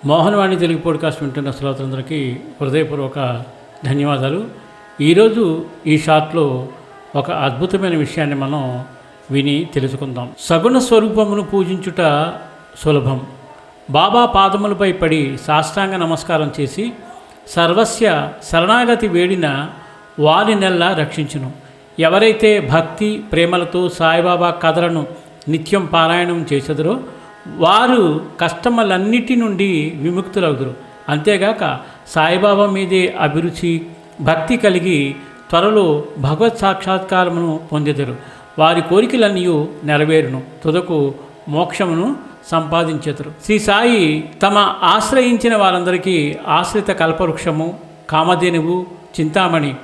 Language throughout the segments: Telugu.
మోహనవాణి తెలుగు పాడ్కాస్ట్ వింటున్న శ్రోతలందరికీ హృదయపూర్వక ధన్యవాదాలు. ఈరోజు ఈ షాట్లో ఒక అద్భుతమైన విషయాన్ని మనం విని తెలుసుకుందాం. సగుణ స్వరూపమును పూజించుట సులభం. బాబా పాదములపై పడి సాష్టాంగ నమస్కారం చేసి సర్వస్య శరణాగతి వేడిన వారి నెల్లా రక్షించును. ఎవరైతే భక్తి ప్రేమలతో సాయిబాబా కథలను నిత్యం పారాయణం చేసేదరో వారు కష్టములన్నిటి నుండి విముక్తులవుదురు. అంతేగాక సాయిబాబా మీదే అభిరుచి భక్తి కలిగి త్వరలో భగవత్ సాక్షాత్కారమును పొందెదరు. వారి కోరికలన్నీ నెరవేరును, తుదకు మోక్షమును సంపాదించెదరు. శ్రీ సాయి తమ ఆశ్రయించిన వారందరికీ ఆశ్రిత కల్పవృక్షము, కామధేనువు, చింతామణి.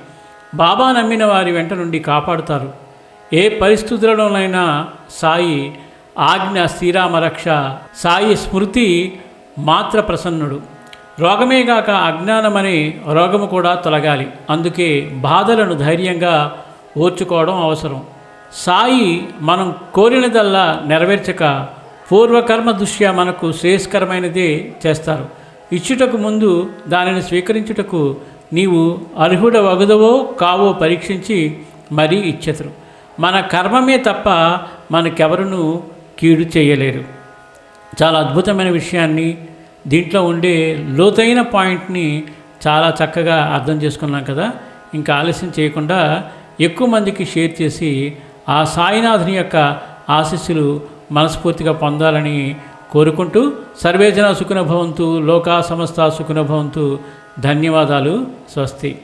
బాబా నమ్మిన వారి వెంట నుండి కాపాడుతారు. ఏ పరిస్థితులలోనైనా సాయి ఆజ్ఞ శ్రీరామరక్ష. సాయి స్మృతి మాత్ర ప్రసన్నుడు. రోగమేగాక అజ్ఞానమనే రోగము కూడా తొలగాలి. అందుకే బాధలను ధైర్యంగా ఓర్చుకోవడం అవసరం. సాయి మనం కోరినదల్లా నెరవేర్చక పూర్వకర్మ దృష్ట్యా మనకు శ్రేయస్కరమైనదే చేస్తారు. ఇచ్చుటకు ముందు దానిని స్వీకరించుటకు నీవు అర్హుడవగదవో కావో పరీక్షించి మరీ ఇచ్చెదరు. మన కర్మమే తప్ప మనకెవరును కీడు చేయలేరు. చాలా అద్భుతమైన విషయాన్ని, దీంట్లో ఉండే లోతైన పాయింట్ని చాలా చక్కగా అర్థం చేసుకున్నాం కదా. ఇంకా ఆలస్యం చేయకుండా ఎక్కువ మందికి షేర్ చేసి ఆ సాయినాథుని యొక్క ఆశీస్సులు మనస్ఫూర్తిగా పొందాలని కోరుకుంటూ సర్వేజన సుఖినో భవంతు, లోకా సమస్త సుఖినో భవంతు. ధన్యవాదాలు. స్వస్తి.